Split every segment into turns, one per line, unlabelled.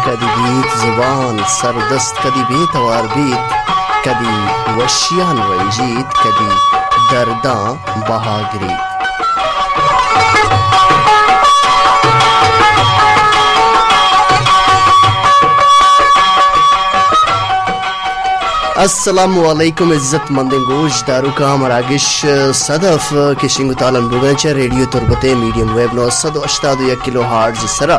کدی بیت زبان سردست کدی بیتوار بیت کدی وشیان رنجید کدی درداں بہاگری. السلام علیکم عزت مند گوش دارو کا مراگش صدف کے شنگو تالن بوگنچ ریڈیو تربتے میڈیم ویب 981 کلو ہارٹز سرا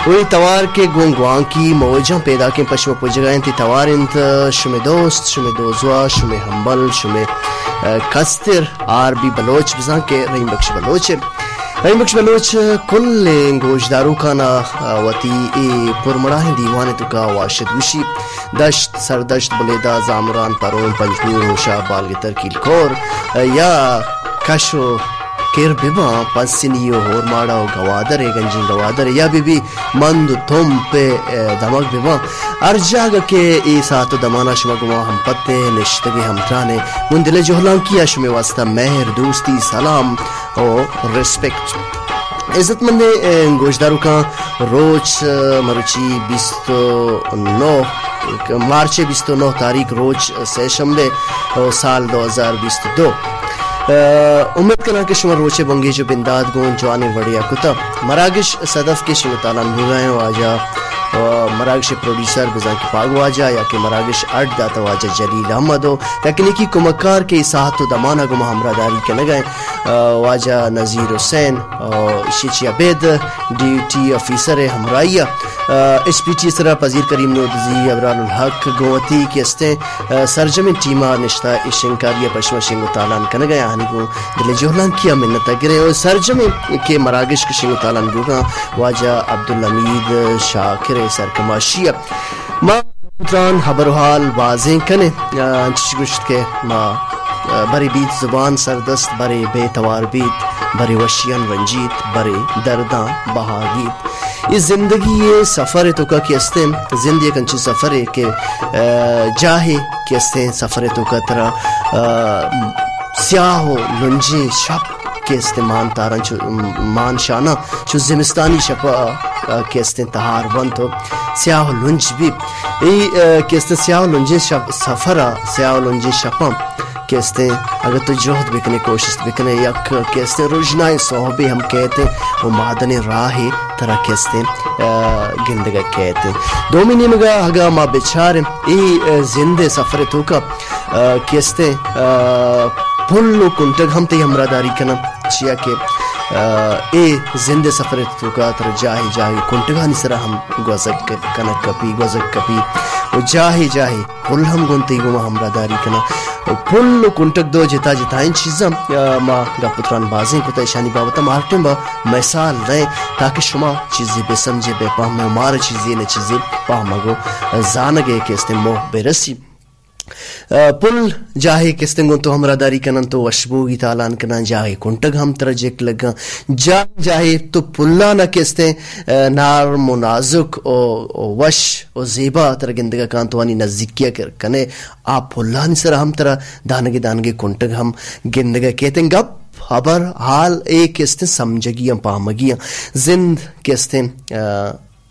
وہی توار کے گونگوان کی موجاں پیدا کے پشم پجگائیں تی توار انت شمی دوست شمی دوزوا شمی ہمبل شمی کستر آر بی بلوچ بزان کے رحیم بخش بلوچ کل گوشدارو کا نا وتی پرمراہ دیوان تو کا واشد وشی دشت سردشت بلیدہ زامران پرون پنجپور ہوشا بالگتر کیلکور یا کشو کیر بیبا پسینیو ہور ماڑاو گوادر گنجین گوادر یا بی مند تھم پہ دمک بیبا ارجاگ کے ای ساتو دمانا شما گما ہم پتے نشتگی ہم ترانے من دل جوہلان کیا شمی واسطہ مہر دوستی سلام اور ریسپیکٹ. عزت مند گوشدارو کا روچ مروچی 29 مارچ 29 تاریخ روچ سے شنبے سال 2022. امید کرنا کہ شما روچے بنگی جو بنداد گون جوانے وڑیا کتا مراگش صدف کے شما تالان بھگائیں واجہ مراگش پروڈیسر بزان کی پاگ واجہ یا کہ مراگش اڈ داتا واجہ جلیل احمد ہو تکنیکی کمکار کے اساحت و دمانہ گو ہمراہداری کے نگائیں واجہ نظیر حسین شیچی عبید ڈیوٹی افیسر ہمراہیہ ایس پی ٹی سرا پذیر کریم نودزی ابرال الحق گوتی کی استیں سرجمین ٹیمہ نشتہ اشنکاریہ پشمہ شنگو تالان کنگئے آنی کو دل جوہلان کیا منتا گرے اور سرجمین کے مراگش کے شنگو تالان گوگا واجہ عبدالحمید شاکر سرکماشیہ ما پتران حبرحال بازیں کنے انچش گشت کے ما بری بیت زبان سردست بری بے توار بیت بری وشیان رنجیت بری درداں بہاگیت. یہ زندگی یہ سفر ہے تو کا کیستے زندگی ایک انچی سفر ہے کہ جاہے کیستے سفر ہے تو کا طرح سیاہ و لنجی شپ کیستے مان تارن چو مان شانہ چو زمستانی شپا کیستے تہار بند ہو سیاہ و لنج بھی کیستے سیاہ و لنجی سفر سیاہ و لنجی شپا کیستے اگر تو جہد بکنے کوشش بکنے یک کیستے روجنائے صحبے ہم کہتے وہ معدن راہ طرح کیستے گندگا کہتے دو مہینے مگا ہگا ما بیچارے ای زندے سفر تو کا کیستے پھلو کنٹگ ہم تی ہمراہداری کنا چیا کہ اے زندے سفر تو کا تر جاہی جاہی کنٹگا نسرا ہم گوزک کنک کپی گوزک کپی و جاہی جاہی پھل ہم گنتی گو ہمراہداری کنا پھل کنٹک دو جتا جتائیں چیزاں ما گا پتران بازیں کتا اشانی بابتا مارٹن با مثال دیں تاکہ شما چیزی بے سمجھے بے پاہمیں مارا چیزی نے چیزی پاہمہ گو زانگے کے استمو بے رسی پل جاہے کستنگوں تو ہمراہداری کنن تو وشبوگی تالان کنن جاہے کنٹگ ہم ترجیک لگا جاہے تو پلنا نہ کستیں نار منازک او وش او زیبا تر گندگا کانتوانی نزدیکیا کنے آپ پلان سر ہم تر دانگے کنٹگ ہم گندگا کہتے ہیں گپ خبر حال ایک کستیں سمجھگیاں پامگیاں زند کستیں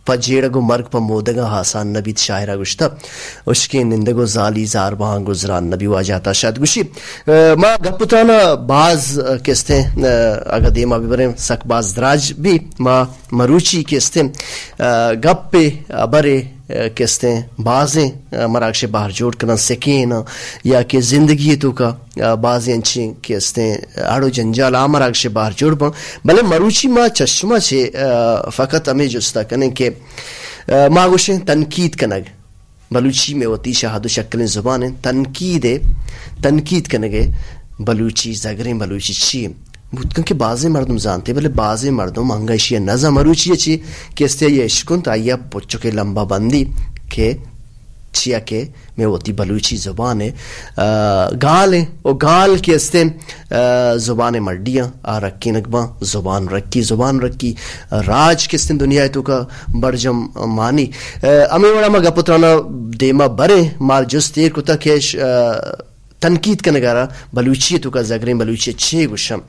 پجیڑگو مرگ پا مودگا حسان نبی شاعرہ گشتا اس کے نندگو زالی زار بہاں گزران نبی واجہتا شاید گوشی ما گپتانا باز کستے اگر دیما ببریں سک باز دراج بھی ما مروچی کستے گپ پہ برے کستے بازیں مراکش باہر جوڑ کرنا سکین یا کہ زندگی تو کا بازیں انچیں کستے آڑو جنجال مراکش باہر جوڑ پا بلے مروچی ما چشمہ چھے فقط ہمیں جستا کنے کہ ما گوشیں تنقید کنگ بلوچی میں ہوتی شہاد و شکلیں زبانیں تنقید کنگے بلوچی زگریں بلوچی چی بودکن کہ بعضی مردم زانتے بلے بعضی مردم ہنگایشی نظم مروچی چی کستے یہ عشقن تا یہ پچو کے لمبا بندی کہ چیا کہ میں ہوتی بلوچی زبان ہے گال ہے وہ گال کستے زبان مردیاں رکھی نگباں زبان رکھی راج کستے دنیا تو کا برجم مانی امی وڑا مگا پترانا دیما برے مال جس تیر کتا کیش تنقید کا نگارا بلوچیت کا زگرین بلوچیت چھ گوشم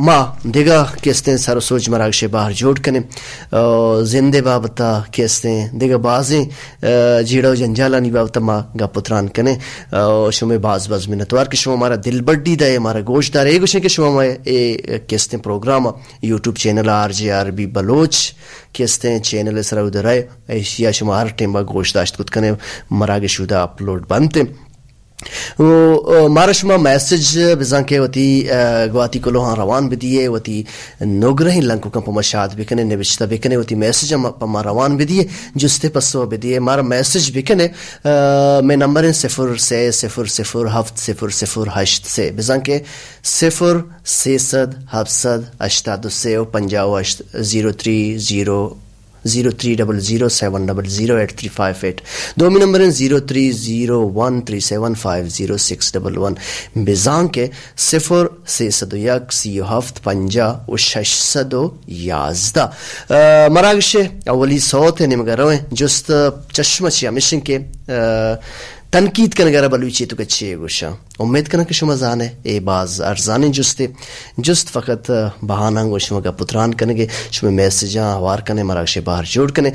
ما دیگا کہتے ہیں سر سوچ مراگش باہر جوڑ کنے زندے بابتا کہتے ہیں دیگا بازیں جیڑا جنجالانی بابتا ما گا پتران کنے شما باز منتوار کہ شما ہمارا دل بڑی دا ہے ہمارا گوشت دار ہے گوشن کہ شما ہمارے کہتے ہیں programme YouTube channel RJRB Baloch کہتے ہیں چینل سر ادھر ہے ایشیا شما ہر ٹیم با گوشت داشت کت کنے مراگش شدہ اپلوڈ بنتے مارا شما میسج بزان کے وتی گواتی کلو ہاں روان بدیے وتی نوگرہی لنکو کم پما شاد بکنے نوشتہ بکنے وتی میسج پما روان بدیے جستے پسو بدیے مارا میسج بکنے میں نمبر 0-0-0-0-7-0-0-8 سے بزان کے 0-3-0-7-0-3-0-0-700-835 دومی نمبر 0-3-0-1-3-7-5-0-6-1 بزان کے 0-3-1-7-50-6-11 مراگش اولی صوت ہے نمگرویں جست چشمہ چیا مشن کے تنقید کا نگارہ بلوچی تو کچھے گوشا امید کرنا کہ شما زانے اے باز ارزانے جست فقط بہانہ گو شما کا پتران کنگے شما میسجاں ہوار کنے مراگش باہر جوڑ کنے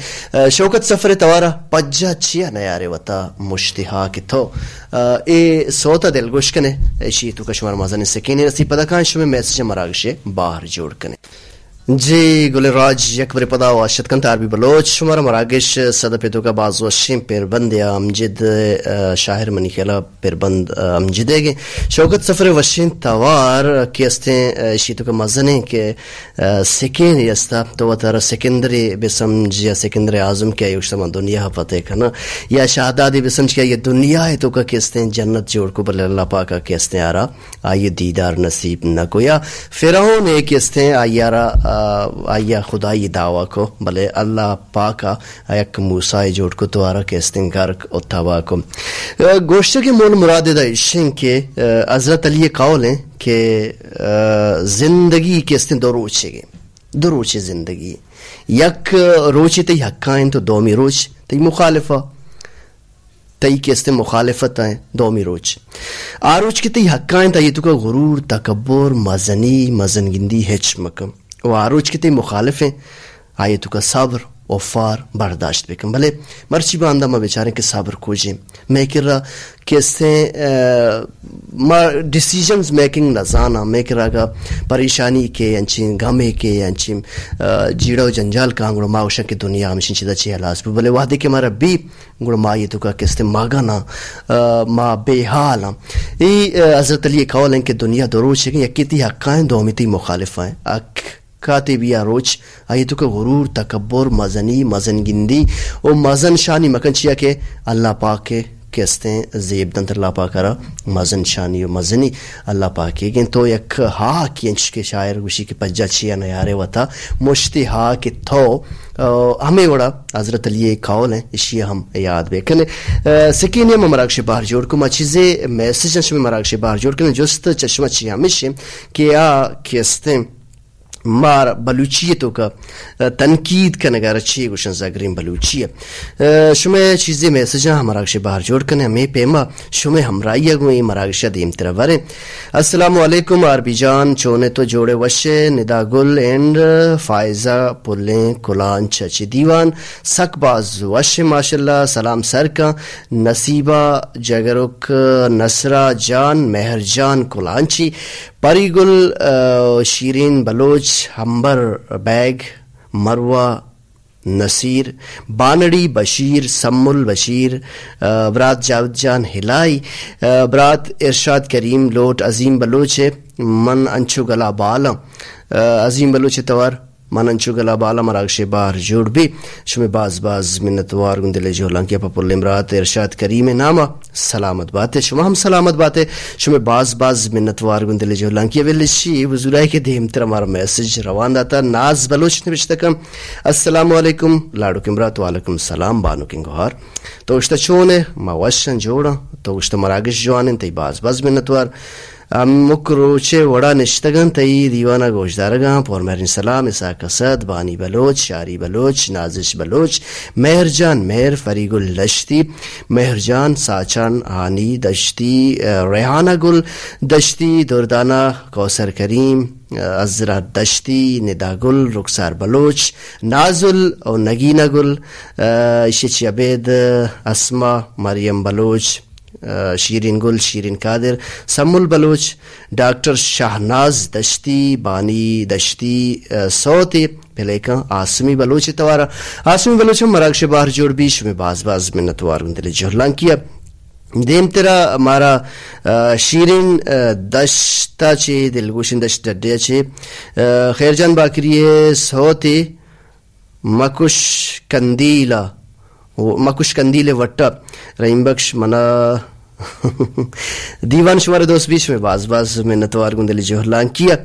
شوکت سفر توارا پجا چیا نیارے وطا مشتہا کی تو اے سوتا دل گوش کنے ایشی تو کشمار مازانی سکینے رسی پدا کان شما میسجاں مراگش باہر جوڑ کنے جی گل راج یکبر پدا و اشد کن تاربی بلوچ شمار مراگش صدا پیتو کا باز وشیم پر بند یا امجد شاہر منی خیلا پر بند امجدے گے شوکت سفر وشین توار کیستیں شیتو کا مزنے کے سکین یستا تو وطارا سکندری بسمج یا سکندر اعظم کیا یوشتما دنیا پتے کنا یا شہدادی بسمج کیا یہ دنیا ہے تو کا کیستیں جنت جوڑ کو بلے اللہ پاکا کیستیں آرا آئیے دیدار نصیب نہ کو یا فرعون ایک کیستیں آئیارا آیا خدای دعویٰ کو بلے اللہ پاکا ایک موسیٰ جوڑ کو تو آرہ کے استنگارک اتھاوا کو گوشت کے مول مراد دا اشن کے حضرت علی قول ہیں کہ زندگی کے استن دو روچے گے دو روچے زندگی یک روچے تی حقائن تو دومی روچ تی مخالفہ تی کے استن مخالفت ہیں دومی روچ آروچ کے تی حقائن تا یہ تو کا غرور تکبر مزنی مزنگندی ہچ مکم و آروچ کی تی مخالف ہیں آیتو کا صبر وفار برداشت بکن بلے مرچی باندہ ما بیچارے کے صبر کوجیں میں کر رہا کیسے ما ڈیسیجنز میکنگ نزانا میں کر رہا پریشانی کے انچین گامے کے انچین جیڑا و جنجال کا انگڑو ماوشا کی دنیا ہمشن چیدہ چی حلاس بھی بلے وحدی کے مارا بھی انگڑو ما یہ تو کا کیسے ماگانا ما بے حالا یہ حضرت علی قول ہیں کہ دنیا دو روچ ہے یکی تی حقائیں دو ہمیتی مخالف ہیں کاتبی روچ آیتو کا غرور تکبر مزنی مزنگندی و مزن شانی مکن چیا کہ اللہ پاک کے کہتے ہیں زیب دنتر اللہ پاک را مزن شانی و مزنی اللہ پاک کے گن تو یک ہاں کی انچ کے شاعر گوشی کے پجا چیا نیارے وطا مشتی ہاں کے تو ہمیں وڑا حضرت علی قول ہیں اشیاء ہم یاد بے کنے سکینی ہم مراگش باہر جوڑ کو ما چیزیں میسیج ہم مراگش باہر جوڑ کنے جست چشمہ چیا ہمیشہ کہ کہتے ہیں مار بلوچیتوں کا تنقید کا نگارہ چیئے گوشن زاگرین بلوچیت شمیں چیزیں میسجاں مراگش باہر جوڑ کنے ہمیں پیما شمیں ہمرائیہ گوئیں مراگشہ دیم تروریں السلام علیکم عربی جان چونے تو جوڑے وشے ندا گل اینڈ فائزہ پلیں کلان چچی دیوان سک باز وشے ماشاءاللہ سلام سر کا نصیبہ جگرک نصرہ جان مہر جان کلانچی پری گل شیرین Baloch Humber bag Marwa Naseer بانڑی Bashir small Bashir برات جاود جان ہلائی برات ارشاد کریم لوٹ عظیم بلوچ من انچو گلا بالا عظیم بلوچ توار من انچو گلا بالا مراگش باہر جوڑ بھی شمی باز منتوار گندلے جو لنکیا پپل امرات ارشاد کریم نامہ سلامت باتیں شما ہم سلامت باتیں شمی باز منتوار گندلے جو لنکیا ویلشی وزورائی کے دیم تر ہمارا میسج روان داتا ناز بلوچ نوشتکم السلام علیکم لاڑو کمرات وعلیکم السلام بانو کنگوار تو اشتا چونے ما وشن جوڑا تو اشتا مراگش جوانن تی باز منتوار مک روچے وڑا نشتگن تئی دیوانہ گوشدارگاں پور مہرین سلام اسحاق اسد بانی بلوچ شاری بلوچ نازش بلوچ مہر جان مہر فریق الدشتی مہر جان ساچان ہانی دشتی ریحانہ گل دشتی دردانہ کوثر کریم عزرا دشتی ندا گل رخسار بلوچ نازل اور نگینہ گل شچ عبید اسما مریم بلوچ شیرین گل شیرین قادر سمول بلوچ ڈاکٹر شاہناز دشتی بانی دشتی سوتی پھلیکاں آسمی بلوچ توارا آسمی بلوچ مراکش باہر جوڑ بیش میں باز منتوار گندل جہلان کیا دیم تیرا ہمارا شیرین دشتا چے دلگوشن دشت ڈڈیا چے خیر جان باکریے سوتی مکش کندیل وٹا رحیم بخش منا دیوان شمار دوست بیچ میں باز منتوار گندلی جوہرلان کیا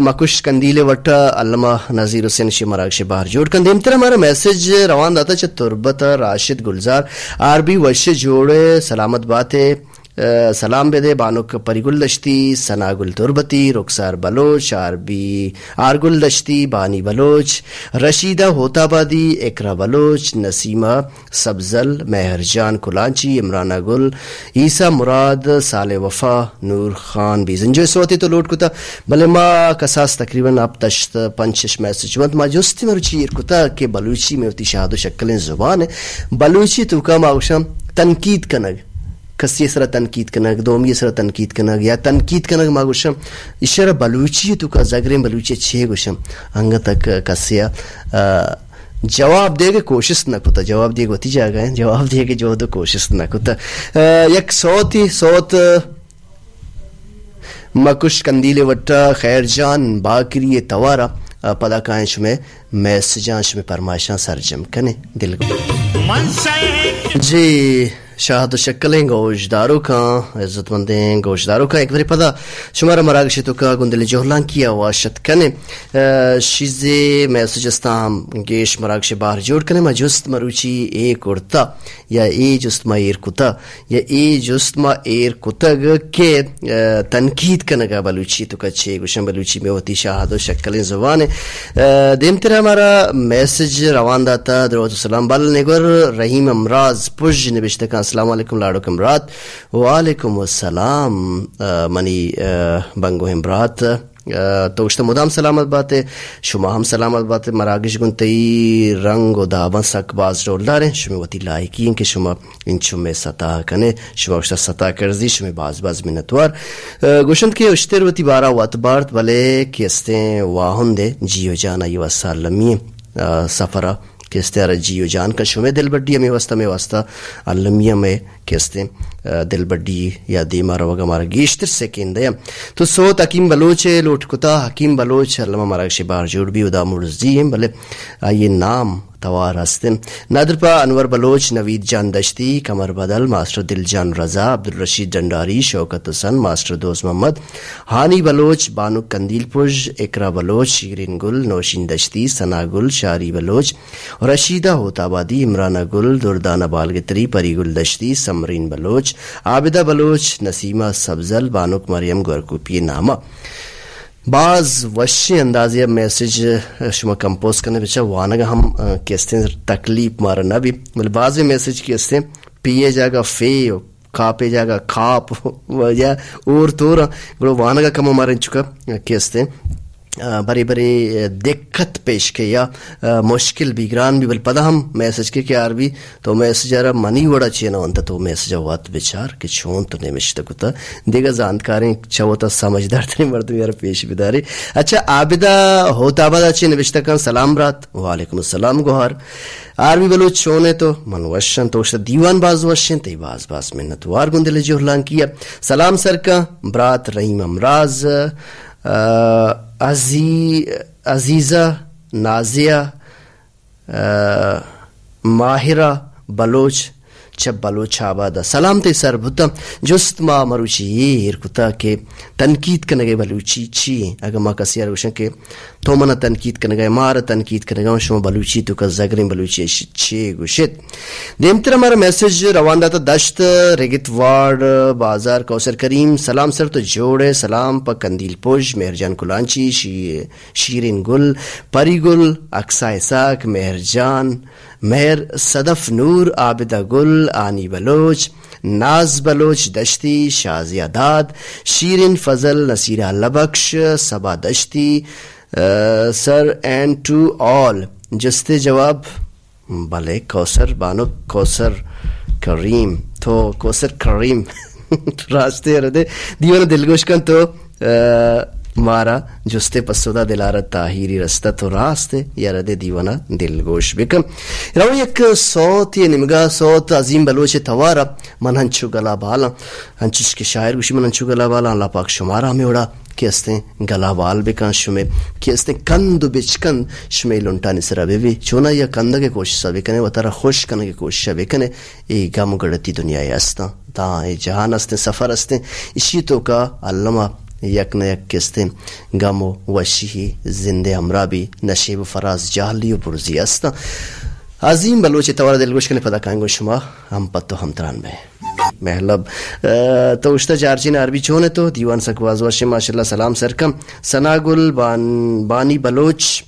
مکش کندیل وٹا علامہ نذیر حسین شی مراکش باہر جوڑ کن دیم تر ہمارا میسج روان داتا چھ تربت راشد گلزار عربی وش جوڑے سلامت باتیں سلام بدے بانک پریگل دشتی ثنا گل تربتی رخسار بلوچ آرگل دشتی بانی بلوچ رشیدہ ہوتابادی اقرا بلوچ نسیمہ سبزل مہر جان کلانچی عمرانہ گل عیسیٰ مراد صالح وفا نور خان بیزن جو سوتی تو لوٹ کتا بلے ما کساس تقریباً اب تشت پنچش میسج وانت ما جستی مرو چیر کتا کہ بلوچی میں ہوتی شہاد و شکلیں زبان ہے بلوچی تو کام آوشم تنقید کنگ کسی سر تنقید کنگ دومی سر تنقید کنگ یا تنقید کنگ ما گوشم اشارہ بلوچی تو کا زگرین بلوچی چھے گوشم انگا تک کسیا جواب دے گے کوشش نہ کتا جواب دے گے ہوتی جا گئے جواب دے گے جو دو کوشش نہ کتا یک صوت مکش کندیل وٹا خیر جان باکری توارا پدا کائیں شمیں میسجاں شمیں پرمائشاں سرجم کنے دل کو جی شاہد شکلیں گوشداروں کا عزت مندیں گوشداروں کا ایک بری پدا شمارا مراکشتوں کا گندل جوہلان کیا واشت کنے شیزے میسجستان گیش مراکش باہر جوڑ کنے ما جست مروچی اے کرتا یا اے جست ما ایر کتا یا اے جست ما ایر کتا کے تنقید کنگا بلوچی تو کا چھے گوشن بلوچی میں ہوتی شاہد و شکلیں زبان دیم تیرا ہمارا میسج روان داتا دروت السلام بال نگر رحیم امراض پج نبشتکان السلام علیکم لاڑو کمرات وعلیکم السلام منی بنگو ہمرات توشتا مدام سلامت باتے شما ہم سلامت باتے مراگش گن تی رنگ و دابن سک باز رول داریں شما وطی لائکی ہیں کہ شما انچو میں ستا کنے شما اشتا ستا کرزی شما باز منتوار گوشند کے اشتر وطی بارا واتبارت بلے کیستیں واہن دے جیو جانا یہ واسا لمی سفرہ کیستے ارا جیو جان کا شمیں دل بڈی میں واسطہ علمیہ میں کیستے دل بڈی یا دیما روگا مارا گیشتر سے کیندے تو سوت حکیم بلوچ لوٹ کتا حکیم بلوچ علمہ مراکش باہر جوڑ بھی ادا مرزی ہیں بلے آئیے نام توار ہستن نادر پا انور بلوچ نوید جان دشتی کمر بدل ماسٹر دل جان رضا عبدالرشید ڈنڈاری شوکت حسن ماسٹر دوست محمد ہانی بلوچ بانو کندیل پج اقرا بلوچ شیرین گل نوشین دشتی ثنا گل شاری بلوچ رشیدہ ہوتابادی عمرانہ گل دردانہ بالگتری پری گل دشتی سمرین بلوچ عابدہ بلوچ نسیمہ سبزل بانک مریم گورکوپی نامہ بعض وشی اندازی اب میسیج شما کمپوز کرنے بچا وانگا ہم کیستے ہیں تکلیف مارا نہ بھی مطلب بعض میسیج کیستے ہیں پیے جاگا فے کھاپے جاگا کھاپ یا اور تورا وانگا کم ہمارے چکا کیستے ہیں بری دقت پیش کے یا مشکل بیگران بھی بل پدا ہم میسج کے عربی تو میسج ارا منی وڑا چینا انتا تو میسج وات بچار کہ چون تو نمشتا کتا دیگا زاندکاریں چوتا سمجھدار تنی مردم یارا پیش بداری اچھا عابدہ ہوتا آبادا چی نوشتا کن سلام برات وعلیکم السلام گوھار عربی بلوچ چونے تو من وشن توشتا دیوان باز وشن تی باز منتوار گندل جوہلان کیا سلام سر کا برات رحیم امراض عزیزہ نازیہ ماہرہ بلوچ چب بلوچ آبادا سلام تے سر بھتا جست ما مروچی یہ کتا کہ تنقید کنگے بلوچی چی اگر ما کسی روشن کہ تو منا تنقید کنگے مارا تنقید کنگے شما بلوچی تو کا زگرین بلوچی چی گوشت دیمتر ہمارا میسج روان داتا دشت ریگت وارڈ بازار کوثر کریم سلام سر تو جوڑے سلام پا کندیل پوش مہرجان کلانچی شیرین گل پری گل اکسا اساک مہرجان مہر صدف نور عابدہ گل آنی بلوچ ناز بلوچ دشتی شازیہ داد شیرین فضل نصیرہ لبکش صبا دشتی سر اینڈ ٹو آل جستے جواب بھلے کوثر بانو کوثر کریم تو کوثر کریم راستے ردے دیوانا دلگوش کن تو مارا جستے پسودا دلارا تاہیری رستہ تو راستے یا ردے دیوانا دلگوش بکم رو یک صوت یہ نمگا صوت عظیم بلوچ توارا من ہنچو گلا بالا ہنچش کے شاعر گوشی من ہنچو گلا بالا اللہ پاک شمارا ہمیں اڑا کہ استے گلا بال بکن شمیں کہ استے کند بچکن شمیں لنٹا نسرا بے چونا یا کندہ کے کوششہ بکنے و ترہ خوش کرنے کے کوششہ بکنے ای گم گڑتی دنیا استا تا ای جہان استے سفر استے اسی تو کا علمہ یک نہ یک کستے گامو وشی زندے ہمراہ بھی نشیب فراز جاہلی و برزی استا عظیم بلوچ توارا دلگوش کنے پدا کانگو شما ہم پتو ہم تران میں محلب تو اشتا جارجین عربی چونے تو دیوان سکواز وشی ماشاءاللہ سلام سرکم سناگل بانی بلوچ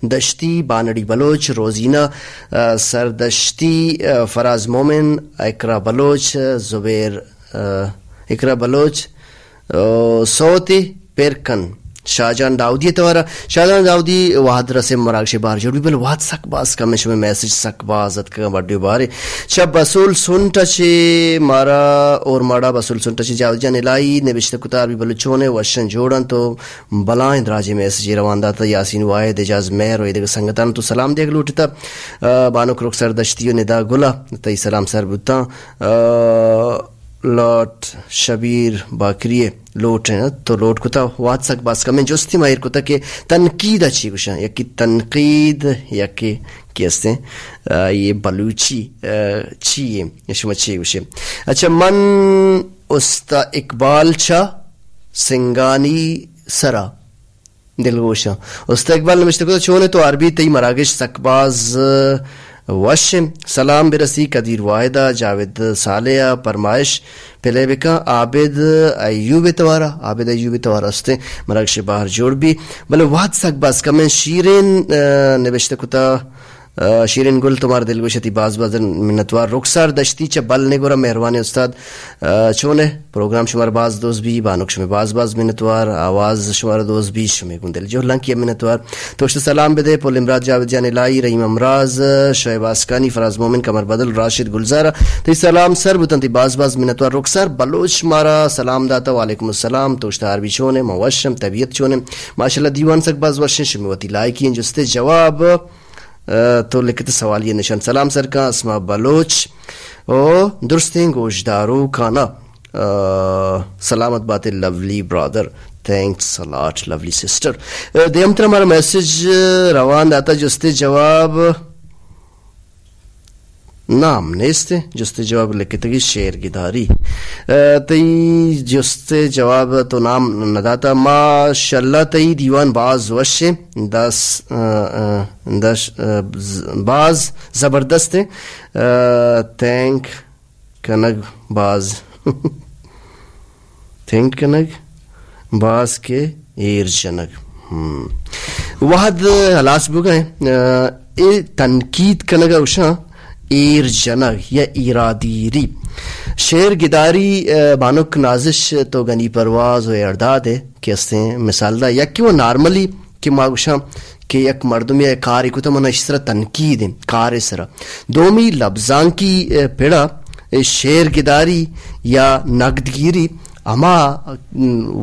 دشتی بانڑی بلوچ روزینہ سردشتی فراز مومن اقرا بلوچ زبیر اقرا بلوچ صوتی پیرکن شاہجان داودی توارا شاہجان داودی وحد رسے مراکش بار جوڑ بھی بل وحد سک باز کا میں میسج سک بازت کا بڑی بارے شب بسول سنٹا چے مارا اور مارا بسول سنٹا چے جاود جان الائی نبشت کتار بھی بلچونے وشن جوڑن تو بلائیں دراجی میسج روان داتا یاسین واحد اجاز مہر و ایدگ سنگتان تو سلام دیکھ لوٹتا بانک رخ سردشتیو ندا گلا تی سلام سر بوتا لوٹ شبیر باکریے لوٹ ہیں تو لوٹ کتا وات سک باس کا میں جوستی ماہر کتا کہ تنقید اچھی کشاں یا کہ تنقید یا کہ کیستے یہ بلوچی چیئے یشم اچھی کشے اچھا من استا اقبال چا سنگانی سرا دلگوشا استا اقبال نمشتے کتا چونے تو عربی تی مراگش سکباز وشم سلام برسی قدیر واحدہ جاوید صالحہ فرمائش پہلے بکا عابد ایوب توارا استے مراکش باہر جوڑ بھی بلے وحد سک باز کمیں شیرین نبشتے کتا شیرین گل تمہار دل گوشتی باز منتوار رخسار دشتی چا بل نگورا مہربانی استاد چونے پروگرام شمار باز دوست بھی بانک شمی باز منتوار آواز شمار دوست بھی شمی کن دل جو لنکی منتوار توشت سلام بدے پول امراض جاوید جان الہی رحیم امراض شعیب آسکانی فراز مومن کمر بدل راشد گلزارہ تی سلام سر بتن تی باز منتوار رخسار بلوچ مارا سلام داتا وعلیکم السلام توشت عربی چونے موشم طبیعت چونے ماشاءاللہ دیوان سک باز وشن شمی وطی لائکی انجستے جواب تو لکھتے سوال یہ نشان سلام سر کا اسما بلوچ او درستیں گوشدارو کھانا سلامت بات لولی برادر تھینکس الاٹ لولی سسٹر دیمتر ہمارا میسج روان داتا جستے جواب نام نیستے جستے جواب لکھتے گی شیر گداری تی جستے جواب تو نام نداتا ماشاءاللہ تی دیوان باز وشے باز زبردست تھینک کنگ باز تھینک کنگ باز کے ایر جنگ وحد حلاس بگئے تنقید کنگا اوشا ایر جنگ یا ایرادیری شیر گداری بانک نازش تو گنی پرواز و ارداد ہے کہ اس نے مثال دا یا کہ وہ نارملی کہ ماگوشا کہ یک مردم یا کاری کو تو منہ اس طرح تنقید ہے کار اس طرح دومی لفظان کی پیڑا شیر گداری یا نقدگیری اما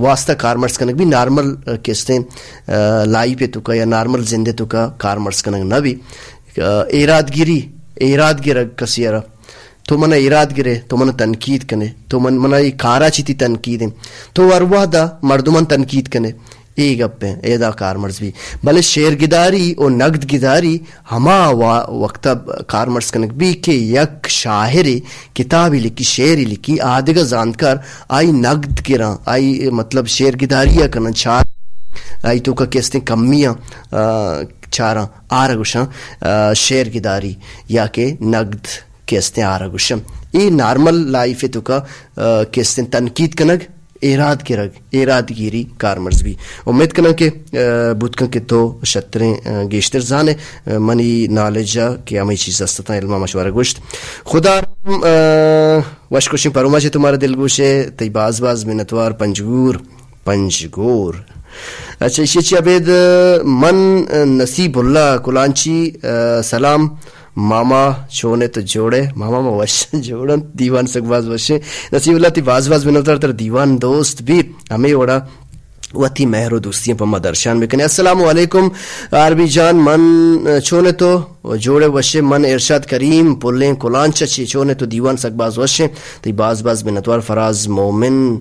واسطہ کارمرس کنک بھی نارمل کہتے ہیں لائی پہ تو کا یا نارمل زندے تو کا کارمرس کنک نہ بھی ایراد گرہ کسی ارہ تو منہ ایراد گرے تو منہ تنقید کنے تو منہ کارا چیتی تنقید ہیں تو ارواح دا مردمان تنقید کنے ای گپیں ایدا کارمرز بھی بلے شعر گداری اور نقد گداری ہما وقت کارمرز کنک بھی کہ یک شاعر کتابی لکھی شعری لکھی آدھگا زاندکار آئی نقد گراں آئی مطلب شعر گداریہ کنن چار آئی تو کا کیستے کمیاں چاراں آرہ گوشاں شعر گداری یا کہ نقد کیستے آرہ گوشاں ای نارمل لائف تو کا کیستے تنقید کنگ ایراد کے رگ ایراد گیری کارمرز بھی امید کرنا کہ بودکن کے تو شتریں گیشتر زانے منی نالجا کہ ہمیں چیز استتا علمہ مشورہ گوشت خدا وش کوشیں پروما چھے تمہارا دل گوشے تی باز منتوار پنجگور اچھا اسی چی عبید من نصیب اللہ کلانچی سلام ماما چونے تو جوڑے ماما ما وش جوڑن دیوان سک باز وشے نصیب اللہ تی باز منوتر تر دیوان دوست بھی ہمیں وڑا وتی مہر و دوستیاں پا مدرشان بکنے السلام علیکم عربی جان من چونے تو جوڑے وشے من ارشاد کریم پلیں کلانچا چی چونے تو دیوان سک باز وشے تی باز منتوار فراز مومن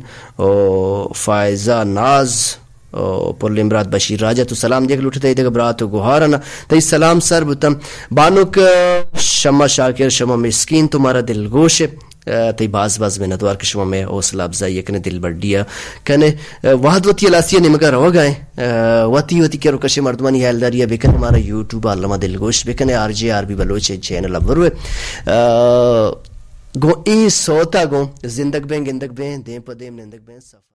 فائزہ ناز پل امرات بشیر راجہ تو سلام دیکھ لوٹتا ہے برات و گوھارنا تی سلام سر بتم بانوک شمع شاکر شمع مسکین تمہارا دل گوش تی باز منتوار کے شمع میں حوصلہ افزائی کنے دل بڑھیا کنے وحد وطی الاسیہ نمکہ رو گئے وطی کیا رکش مردمانی حیلداریہ بکن ہمارا یوٹیوب علامہ دل گوش بکن RJ بلوچ چینل ابروے گو ای سوتا گو زندگ بین گندگ بین دیم پا دیم نندگ بین